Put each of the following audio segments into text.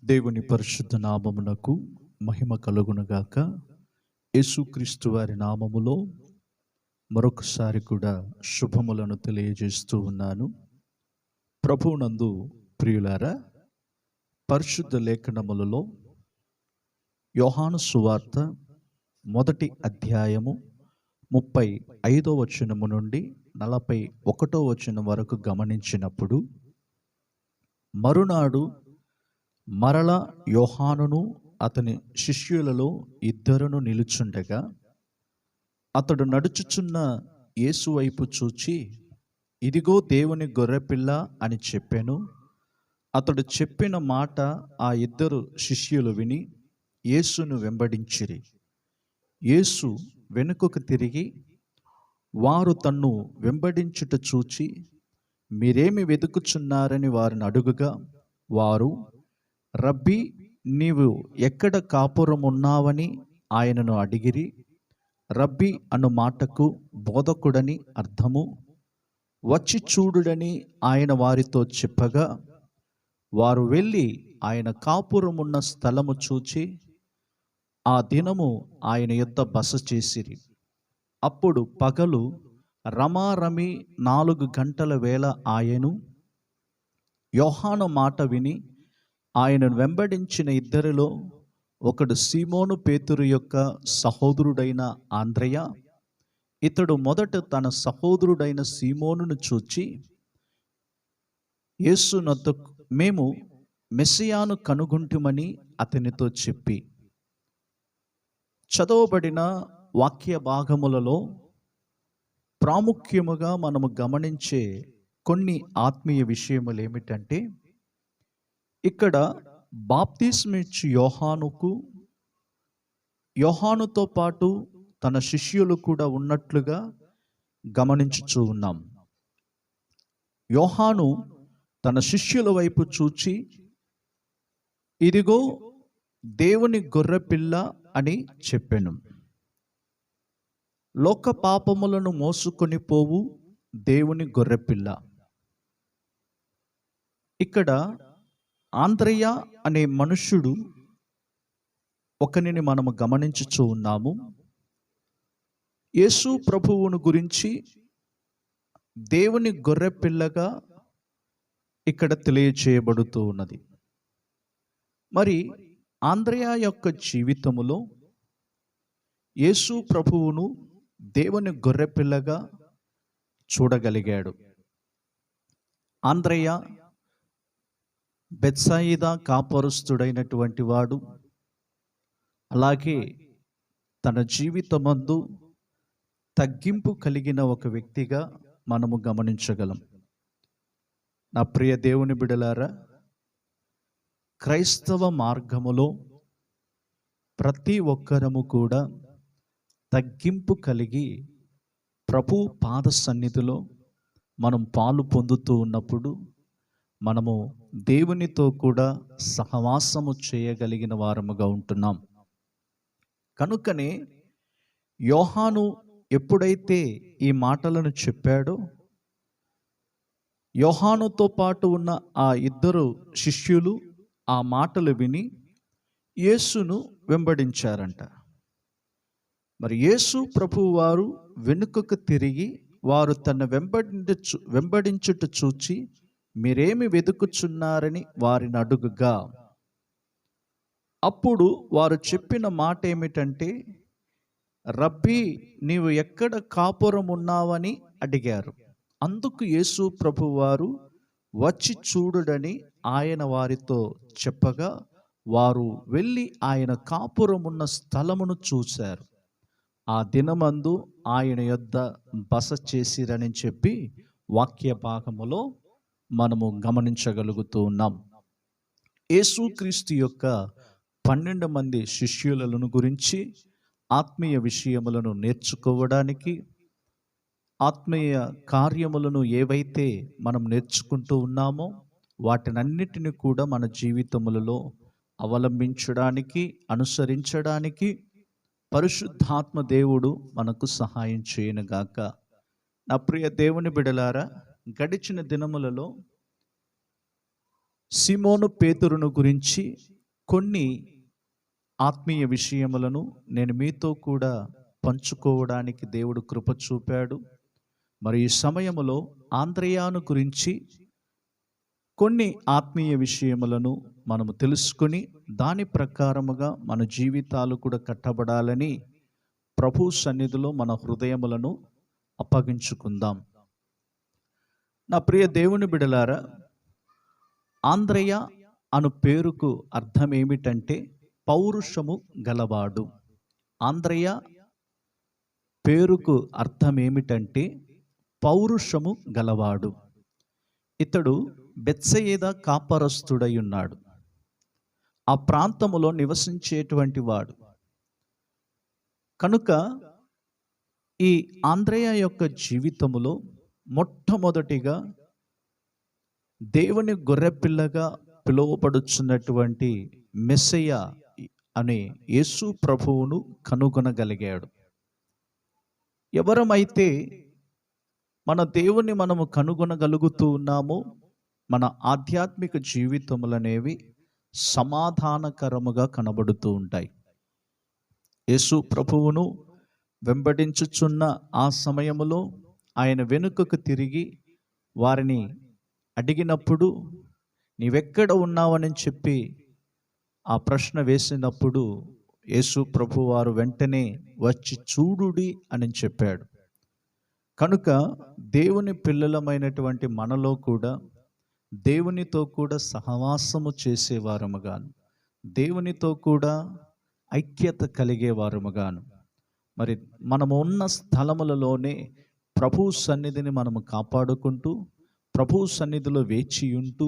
దేవుని పరిశుద్ధ నామమునకు మహిమ కలుగునుగాక. యేసుక్రీస్తు వారి నామములో మరొకసారి కూడా శుభములను తెలియజేస్తూ ఉన్నాను. ప్రభువునందు ప్రియులారా, పరిశుద్ధ లేఖనములలో యోహాను సువార్త 1వ అధ్యాయము 35వ వచనము నుండి 41వ వచనం వరకు గమనించినప్పుడు, మరునాడు మరల యోహానును అతని శిష్యులలో ఇద్దరును నిలుచుండగా, అతడు నడుచుచున్న యేసు వైపు చూచి, ఇదిగో దేవుని గొర్రెపిల్ల అని చెప్పెను. అతడు చెప్పిన మాట ఆ ఇద్దరు శిష్యులు విని యేసును వెంబడించిరి. యేసు వెనుకకు తిరిగి వారు తన్ను వెంబడించుట చూచి, మీరేమి వెతుకుచున్నారని వారిని అడుగుగా, వారు, రబ్బీ, నీవు ఎక్కడ కాపురం ఉన్నావని ఆయనను అడిగిరి. రబ్బీ అను మాటకు బోధకుడని అర్థము. వచ్చి చూడుడని ఆయన వారితో చెప్పగా, వారు వెళ్ళి ఆయన కాపురమున్న స్థలము చూచి ఆ దినము ఆయన యొద్ద బస చేసిరి. అప్పుడు పగలు రమారమి 4 గంటల వేళ ఆయను. యోహాను మాట విని ఆయనను వెంబడించిన ఇద్దరిలో ఒకడు సీమోను పేతురు యొక్క సహోదరుడైన ఆంద్రెయ. ఇతడు మొదట తన సహోదరుడైన సీమోనును చూచి, యేసు నొద్దకు మేము మెస్సియాను కనుగొంటిమని అతనితో చెప్పి, చదవబడిన వాక్య భాగములలో ప్రాముఖ్యముగా మనము గమనించే కొన్ని ఆత్మీయ విషయములు ఏమిటంటే, ఇక్కడ బాప్తిస్మిచ్చు యోహానుతో పాటు తన శిష్యులు కూడా ఉన్నట్లుగా గమనించుచూ ఉన్నాం. యోహాను తన శిష్యుల వైపు చూచి, ఇదిగో దేవుని గొర్రెపిల్ల అని చెప్పెను. లోక పాపములను మోసుకొని పోవు దేవుని గొర్రెపిల్ల. ఇక్కడ ఆంద్రెయ అనే మనుష్యుడు ఒకనిని మనము గమనించుచూ ఉన్నాము. యేసు ప్రభువును గురించి దేవుని గొర్రెపిల్లగా ఇక్కడ తెలియచేయబడుతూ ఉన్నది. మరి ఆంద్రెయ యొక్క జీవితములో యేసు ప్రభువును దేవుని గొర్రెపిల్లగా చూడగలిగాడు. ఆంద్రెయ బెత్సాయిదా కాపరుస్తుడైనటువంటి వాడు. అలాగే తన జీవితమందు తగ్గింపు కలిగిన ఒక వ్యక్తిగా మనము గమనించగలం. నా ప్రియ దేవుని బిడలారా, క్రైస్తవ మార్గములో ప్రతి ఒక్కరము కూడా తగ్గింపు కలిగి ప్రభు పాద సన్నిధిలో మనం పాలు పొందుతూ ఉన్నప్పుడు మనము దేవునితో కూడా సహవాసము చేయగలిగిన వారముగా ఉంటున్నాం. కనుకనే యోహాను ఎప్పుడైతే ఈ మాటలను చెప్పాడో, యోహానుతో పాటు ఉన్న ఆ ఇద్దరు శిష్యులు ఆ మాటలు విని యేసును వెంబడించారంట. మరి యేసు ప్రభువు వారు వెనుకకు తిరిగి వారు తన వెంబడించుట చూచి, మీరేమి వెతుకుచున్నారని వారిని అడుగుగా, అప్పుడు వారు చెప్పిన మాట ఏమిటంటే, రబ్బీ, నీవు ఎక్కడ కాపురం ఉన్నావని అడిగారు. అందుకు యేసు ప్రభువు వారు వచ్చి చూడుడని ఆయన వారితో చెప్పగా, వారు వెళ్ళి ఆయన కాపురమున్న స్థలమును చూశారు. ఆ దినమందు ఆయన యొద్ద బస చేసిరని చెప్పి వాక్య భాగములో మనము గమనించగలుగుతూ ఉన్నాం. యేసుక్రీస్తు యొక్క 12 మంది శిష్యులను గురించి ఆత్మీయ విషయములను నేర్చుకోవడానికి, ఆత్మీయ కార్యములను ఏవైతే మనం నేర్చుకుంటూ ఉన్నామో వాటినన్నిటిని కూడా మన జీవితములలో అవలంబించడానికి, అనుసరించడానికి పరిశుద్ధాత్మ దేవుడు మనకు సహాయం చేయనుగాక. నా ప్రియ దేవుని బిడలారా, గడిచిన దినములలో సీమోను పేతురును గురించి కొన్ని ఆత్మీయ విషయములను నేను మీతో కూడా పంచుకోవడానికి దేవుడు కృప చూపాడు. మరి ఈ సమయములో ఆంద్రయాను గురించి కొన్ని ఆత్మీయ విషయములను మనము తెలుసుకొని దాని ప్రకారముగా మన జీవితాలు కూడా కట్టబడాలని ప్రభు సన్నిధిలో మన హృదయములను అప్పగించుకుందాం. నా ప్రియ దేవుని బిడలారా, ఆంద్రయ అను పేరుకు అర్థం ఏమిటంటే పౌరుషము గలవాడు. ఆంద్రయ పేరుకు అర్థం ఏమిటంటే పౌరుషము గలవాడు. ఇతడు బెత్సయేదా కాపరస్తుడై ఉన్నాడు. ఆ ప్రాంతములో నివసించేటువంటి వాడు కనుక ఈ ఆంద్రయ యొక్క జీవితములో మొట్టమొదటిగా దేవుని గొర్రెపిల్లగా పిలువబడుచున్నటువంటి మెస్సయ్య అనే యేసు ప్రభువును కనుగొనగలిగాడు. ఎవరమైతే మన దేవుని మనము కనుగొనగలుగుతూ ఉన్నామో మన ఆధ్యాత్మిక జీవితములనేవి సమాధానకరముగా కనబడుతూ ఉంటాయి. యేసు ప్రభువును వెంబడించుచున్న ఆ సమయములో ఆయన వెనుకకు తిరిగి వారిని అడిగినప్పుడు, నీవెక్కడ ఉన్నావని చెప్పి ఆ ప్రశ్న వేసినప్పుడు యేసు ప్రభు వారు వెంటనే వచ్చి చూడుడి అని చెప్పాడు. కనుక దేవుని పిల్లలమైనటువంటి మనలో కూడా దేవునితో కూడా సహవాసము చేసేవారముగాను, దేవునితో కూడా ఐక్యత కలిగేవారముగాను, మరి మనము ఉన్న స్థలములలోనే ప్రభు సన్నిధిని మనము కాపాడుకుంటూ, ప్రభు సన్నిధిలో వేచి ఉంటూ,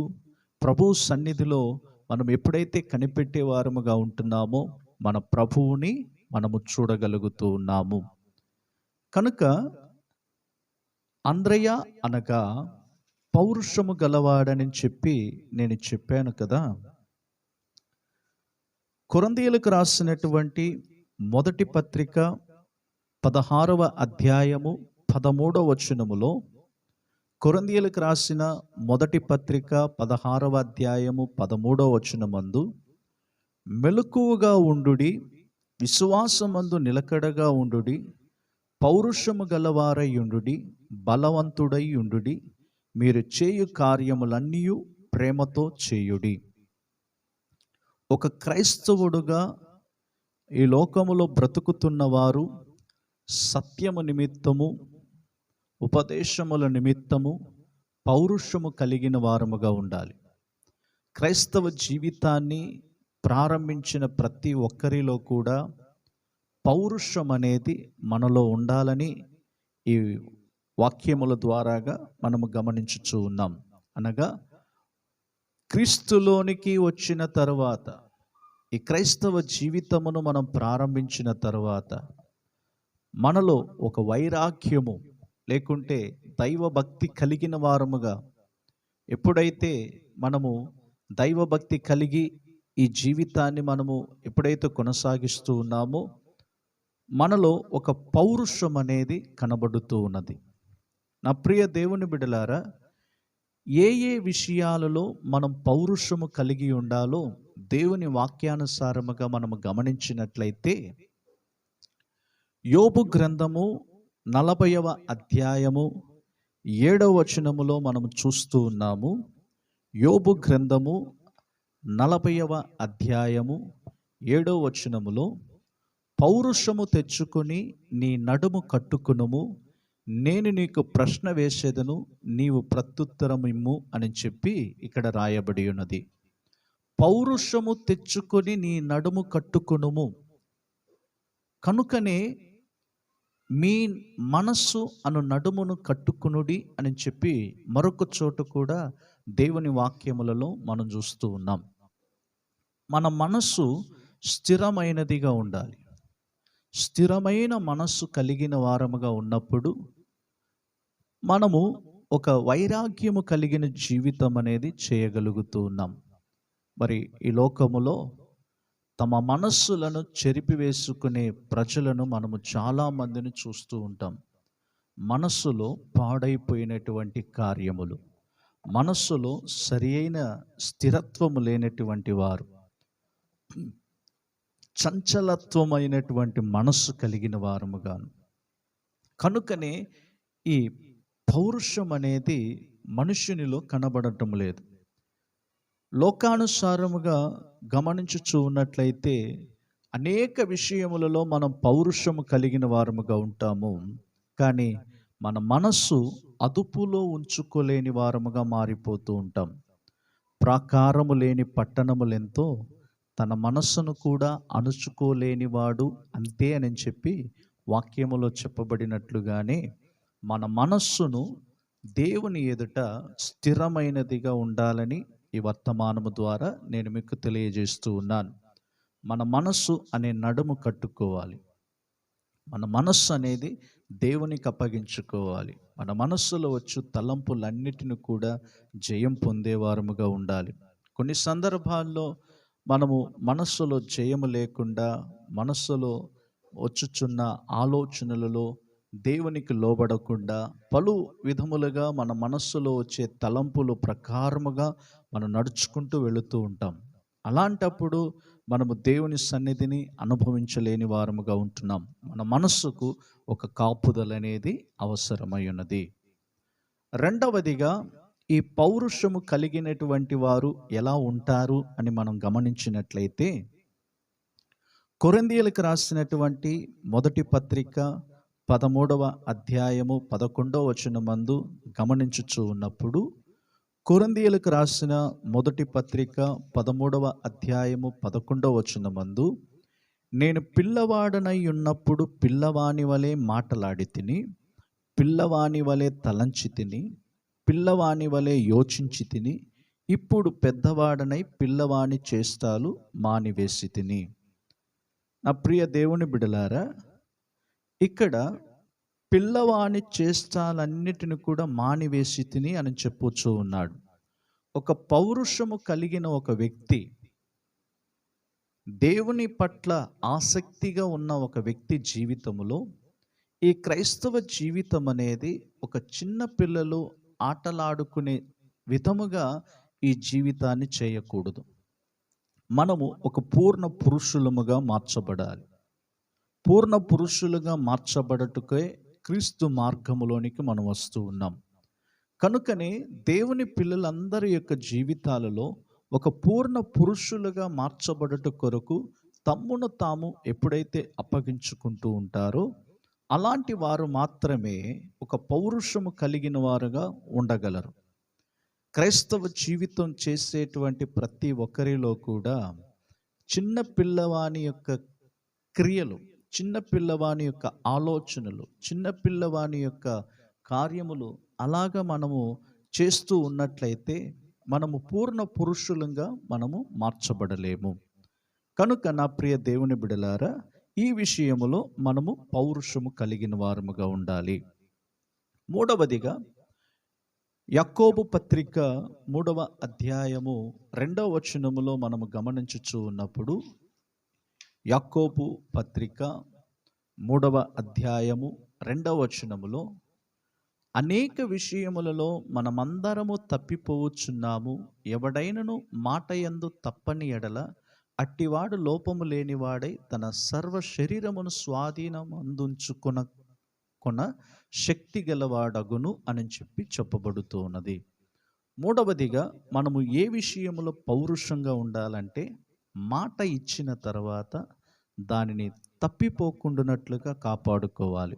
ప్రభు సన్నిధిలో మనం ఎప్పుడైతే కనిపెట్టేవారముగా ఉంటున్నామో మన ప్రభువుని మనము చూడగలుగుతూ ఉన్నాము. కనుక ఆంద్రయ అనగా పౌరుషము గలవాడని చెప్పి నేను చెప్పాను కదా. కొరింథీయులకు రాసినటువంటి మొదటి పత్రిక 16వ అధ్యాయము 13వ వచనములో, కొరింథీయులకు రాసిన మొదటి పత్రిక 16వ అధ్యాయము 13వ వచనమందు, మెలకువగా ఉండుడి, విశ్వాసమందు నిలకడగా ఉండుడి, పౌరుషము గలవారై ఉండుడి, బలవంతుడై ఉండుడి, మీరు చేయు కార్యములన్నీ ప్రేమతో చేయుడి. ఒక క్రైస్తవుడుగా ఈ లోకములో బ్రతుకుతున్నవారు సత్యము నిమిత్తము, ఉపదేశముల నిమిత్తము పౌరుషము కలిగిన వారముగా ఉండాలి. క్రైస్తవ జీవితాన్ని ప్రారంభించిన ప్రతి ఒక్కరిలో కూడా పౌరుషం అనేది మనలో ఉండాలని ఈ వాక్యముల ద్వారాగా మనము గమనించుచూ ఉన్నాం. అనగా క్రీస్తులోనికి వచ్చిన తర్వాత, ఈ క్రైస్తవ జీవితమును మనం ప్రారంభించిన తర్వాత మనలో ఒక వైరాగ్యము లేకుంటే దైవభక్తి కలిగిన వారముగా, ఎప్పుడైతే మనము దైవభక్తి కలిగి ఈ జీవితాన్ని మనము ఎప్పుడైతే కొనసాగిస్తూ ఉన్నామో మనలో ఒక పౌరుషం అనేది కనబడుతూ ఉన్నది. నా ప్రియ దేవుని బిడ్డలారా, ఏ ఏ విషయాలలో మనం పౌరుషము కలిగి ఉండాలో దేవుని వాక్యానుసారముగా మనము గమనించినట్లయితే, యోబు గ్రంథము 40వ అధ్యాయము 7వ వచనములో మనము చూస్తూ ఉన్నాము. యోబు గ్రంథము 40వ అధ్యాయము 7వ వచనములో, పౌరుషము తెచ్చుకొని నీ నడుము కట్టుకునుము, నేను నీకు ప్రశ్న వేసేదను, నీవు ప్రత్యుత్తరం ఇమ్ము అని చెప్పి ఇక్కడ రాయబడి ఉన్నది. పౌరుషము తెచ్చుకొని నీ నడుము కట్టుకునుము. కనుకనే మీ మనస్సు అను నడుమును కట్టుకునుడి అని చెప్పి మరొక చోట కూడా దేవుని వాక్యములలో మనం చూస్తూ ఉన్నాం. మన మనస్సు స్థిరమైనదిగా ఉండాలి. స్థిరమైన మనస్సు కలిగిన వారముగా ఉన్నప్పుడు మనము ఒక వైరాగ్యము కలిగిన జీవితం అనేది చేయగలుగుతూ ఉన్నాం. మరి ఈ లోకములో తమ మనస్సులను చెరిపివేసుకునే ప్రజలను మనము చాలామందిని చూస్తూ ఉంటాం. మనస్సులో పాడైపోయినటువంటి కార్యములు, మనస్సులో సరి అయిన స్థిరత్వము లేనటువంటి వారు, చంచలత్వమైనటువంటి మనస్సు కలిగిన వారముగాను. కనుకనే ఈ పౌరుషం అనేది మనుష్యునిలో కనబడటం లేదు. లోకానుసారముగా గమనించుచూ ఉన్నట్లయితే అనేక విషయములలో మనం పౌరుషము కలిగిన వారముగా ఉంటాము. కానీ మన మనస్సు అదుపులో ఉంచుకోలేని వారముగా మారిపోతూ ఉంటాం. ప్రాకారము లేని పట్టణములెంతో తన మనస్సును కూడా అణుచుకోలేనివాడు అంతే అని చెప్పి వాక్యములో చెప్పబడినట్లుగానే మన మనస్సును దేవుని ఎదుట స్థిరమైనదిగా ఉండాలని ఈ వర్తమానము ద్వారా నేను మీకు తెలియజేస్తూ ఉన్నాను. మన మనస్సు అనే నడుము కట్టుకోవాలి. మన మనస్సు అనేది దేవునికి అప్పగించుకోవాలి. మన మనస్సులో వచ్చు తలంపులన్నిటిని కూడా జయం పొందేవారముగా ఉండాలి. కొన్ని సందర్భాల్లో మనము మనస్సులో జయము లేకుండా, మనస్సులో వచ్చుచున్న ఆలోచనలలో దేవునికి లోబడకుండా పలు విధములుగా మన మనస్సులో వచ్చే తలంపులు ప్రకారముగా మనం నడుచుకుంటూ వెళుతూ ఉంటాం. అలాంటప్పుడు మనము దేవుని సన్నిధిని అనుభవించలేని వారముగా ఉంటున్నాం. మన మనస్సుకు ఒక కాపుదల అనేది అవసరమై ఉన్నది. రెండవదిగా, ఈ పౌరుషము కలిగినటువంటి వారు ఎలా ఉంటారు అని మనం గమనించినట్లయితే, కొరింథీయులకు రాసినటువంటి మొదటి పత్రిక 13వ అధ్యాయము 11వ వచనమందు గమనించుచూ ఉన్నప్పుడు, కొరింథీయులకు రాసిన మొదటి పత్రిక 13వ అధ్యాయము 11వ వచనమందు, నేను పిల్లవాడనై ఉన్నప్పుడు పిల్లవాని వలె మాటలాడి తిని, పిల్లవాని వలె తలంచి తిని, పిల్లవాని వలె యోచించి తిని, ఇప్పుడు పెద్దవాడనై పిల్లవాని చేష్టాలు మానివేసి తిని. నా ప్రియ దేవుని బిడలారా, ఇక్కడ పిల్లవాని చేష్టాలన్నిటిని కూడా మానివేసి తిని అని చెప్పొచ్చు ఉన్నాడు. ఒక పౌరుషము కలిగిన ఒక వ్యక్తి, దేవుని పట్ల ఆసక్తిగా ఉన్న ఒక వ్యక్తి జీవితంలో, ఈ క్రైస్తవ జీవితం అనేది ఒక చిన్న పిల్లలు ఆటలాడుకునే విధముగా ఈ జీవితాన్ని చేయకూడదు. మనము ఒక పూర్ణ పురుషులముగా మార్చబడాలి. పూర్ణ పురుషులుగా మార్చబడటకే క్రీస్తు మార్గములోనికి మనం వస్తూ ఉన్నాం. కనుకనే దేవుని పిల్లలందరి యొక్క జీవితాలలో ఒక పూర్ణ పురుషులుగా మార్చబడట కొరకు తమ్మును తాము ఎప్పుడైతే అప్పగించుకుంటూ ఉంటారో, అలాంటి వారు మాత్రమే ఒక పౌరుషము కలిగిన వారుగా ఉండగలరు. క్రైస్తవ జీవితం చేసేటువంటి ప్రతి ఒక్కరిలో కూడా చిన్న పిల్లవాని యొక్క క్రియలు, చిన్న పిల్లవాని యొక్క ఆలోచనలు, చిన్న పిల్లవాని యొక్క కార్యములు అలాగా మనము చేస్తూ ఉన్నట్లయితే మనము పూర్ణ పురుషులంగా మనము మార్చబడలేము. కనుక నా ప్రియ దేవుని బిడలారా, ఈ విషయములో మనము పౌరుషము కలిగిన వారముగా ఉండాలి. మూడవదిగా, యాకోబు పత్రిక 3వ అధ్యాయము 2వ వచనములో మనము గమనించుచూ ఉన్నప్పుడు, యాకోబు పత్రిక 3వ అధ్యాయము 2వ వచనములో, అనేక విషయములలో మనమందరము తప్పిపోవచ్చున్నాము, ఎవడైనను మాట యందు తప్పని ఎడల అట్టివాడు లోపము లేనివాడై తన సర్వ శరీరమును స్వాధీనమందుంచుకొన శక్తి గలవాడగును అని చెప్పి చెప్పబడుతూ ఉన్నది. మూడవదిగా, మనము ఏ విషయంలో పౌరుషంగా ఉండాలంటే, మాట ఇచ్చిన తర్వాత దానిని తప్పిపోకుండానట్లుగా కాపాడుకోవాలి.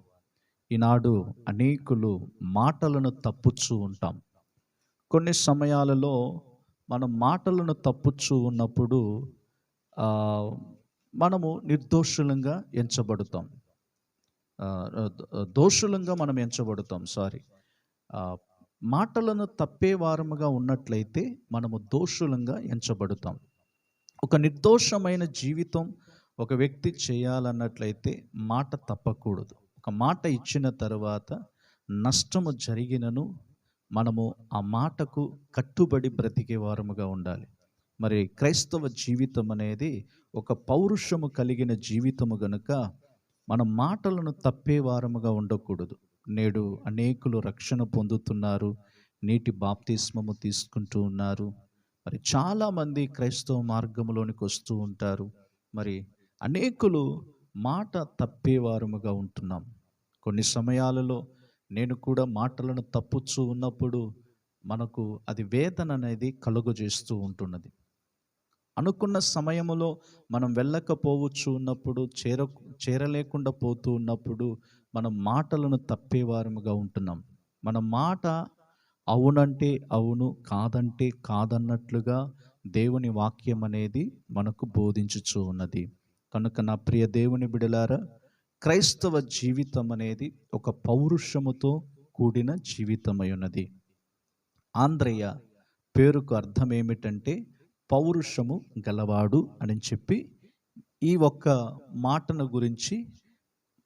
ఈనాడు అనేకులు మాటలను తప్పుచూ ఉంటాం. కొన్ని సమయాలలో మనం మాటలను తప్పుచూ ఉన్నప్పుడు మనము నిర్దోషులంగా ఎంచబడతాం. దోషులంగా మనం ఎంచబడతాం. మాటలను తప్పే వారముగా ఉన్నట్లయితే మనము దోషులంగా ఎంచబడతాం. ఒక నిర్దోషమైన జీవితం ఒక వ్యక్తి చేయాలన్నట్లయితే మాట తప్పకూడదు. ఒక మాట ఇచ్చిన తర్వాత నష్టము జరిగినను మనము ఆ మాటకు కట్టుబడి బ్రతికే వారముగా ఉండాలి. మరి క్రైస్తవ జీవితం అనేది ఒక పౌరుషము కలిగిన జీవితము గనుక మన మాటలను తప్పే వారముగా ఉండకూడదు. నేడు అనేకులు రక్షణ పొందుతున్నారు. నీటి బాప్తిస్మము తీసుకుంటూ ఉన్నారు. మరి చాలామంది క్రైస్తవ మార్గంలోనికి వస్తూ ఉంటారు. మరి అనేకులు మాట తప్పేవారముగా ఉంటున్నాం. కొన్ని సమయాలలో నేను కూడా మాటలను తప్పుచూ ఉన్నప్పుడు మనకు అది వేదన అనేది కలుగజేస్తూ ఉంటున్నది. అనుకున్న సమయములో మనం వెళ్ళకపోవచ్చు ఉన్నప్పుడు, చేరలేకుండా పోతూ ఉన్నప్పుడు మనం మాటలను తప్పేవారముగా ఉంటున్నాం. మన మాట అవునంటే అవును, కాదంటే కాదన్నట్లుగా దేవుని వాక్యం అనేది మనకు బోధించుచూ ఉన్నది. కనుక నా ప్రియ దేవుని బిడలారా, క్రైస్తవ జీవితం అనేది ఒక పౌరుషముతో కూడిన జీవితమై ఉన్నది. ఆంద్రయ్య పేరుకు అర్థం ఏమిటంటే పౌరుషము గలవాడు అని చెప్పి ఈ ఒక్క మాటను గురించి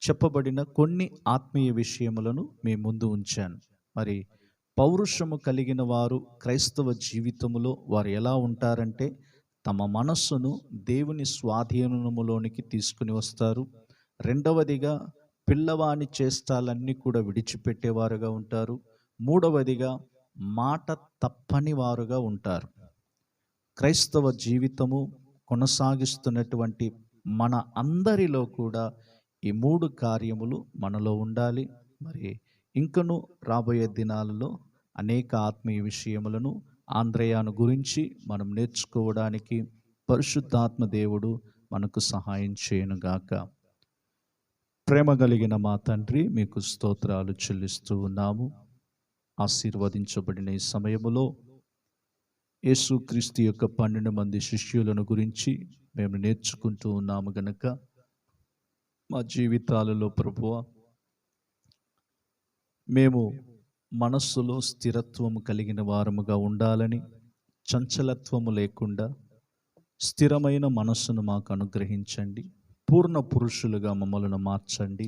చెప్పబడిన కొన్ని ఆత్మీయ విషయములను మీ ముందు ఉంచాను. మరి పౌరుషము కలిగిన వారు క్రైస్తవ జీవితములో వారు ఎలా ఉంటారంటే తమ మనస్సును దేవుని స్వాధీనములోనికి తీసుకుని వస్తారు. రెండవదిగా పిల్లవాని చేష్టాలన్నీ కూడా విడిచిపెట్టేవారుగా ఉంటారు. మూడవదిగా మాట తప్పని వారుగా ఉంటారు. క్రైస్తవ జీవితము కొనసాగిస్తున్నటువంటి మన అందరిలో కూడా ఈ మూడు కార్యములు మనలో ఉండాలి. మరి ఇంకను రాబోయే దినాలలో అనేక ఆత్మీయ విషయములను ఆంద్రయాను గురించి మనం నేర్చుకోవడానికి పరిశుద్ధాత్మ దేవుడు మనకు సహాయం చేయనుగాక. ప్రేమ కలిగిన మా తండ్రి, మీకు స్తోత్రాలు చెల్లిస్తూ ఉన్నాము. ఆశీర్వదించబడిన ఈ సమయములో యేసుక్రీస్తు యొక్క 12 మంది శిష్యులను గురించి మేము నేర్చుకుంటూ ఉన్నాము గనక మా జీవితాలలో ప్రభువా, మేము మనస్సులో స్థిరత్వము కలిగిన వారముగా ఉండాలని, చంచలత్వము లేకుండా స్థిరమైన మనస్సును మాకు అనుగ్రహించండి. పూర్ణ పురుషులుగా మమ్మల్ని మార్చండి.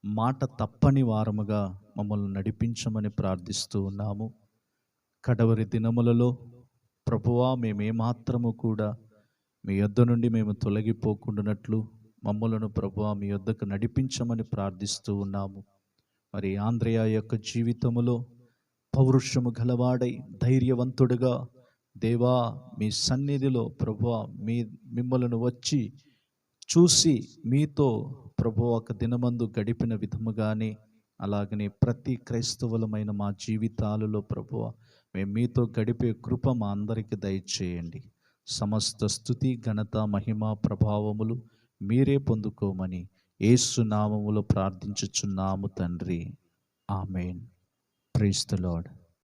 మాట తప్పని వారముగా మమ్మల్ని నడిపించమని ప్రార్థిస్తూ ఉన్నాము. కడవరి దినములలో ప్రభువా, మేమేమాత్రము కూడా మీ యొద్ద నుండి మేము తొలగిపోకుండానట్లు మమ్మలను ప్రభువా మీ యొద్దకు నడిపించమని ప్రార్థిస్తూ ఉన్నాము. మరి ఆంద్రయ యొక్క జీవితములో పౌరుషము గలవాడై ధైర్యవంతుడుగా దేవా మీ సన్నిధిలో ప్రభువా మిమ్మలను వచ్చి చూసి మీతో ప్రభువా ఒక దినమందు గడిపిన విధముగానే అలాగనే ప్రతి క్రైస్తవులమైన మా జీవితాలలో ప్రభువా మేము మీతో గడిపే కృప మా అందరికీ దయచేయండి. సమస్త స్తుతి, ఘనత, మహిమ, ప్రభావములు మీరే పొందుకోమని యేసు నామములో ప్రార్థించుచున్నాము తండ్రి. ఆమేన్. Praise the lord.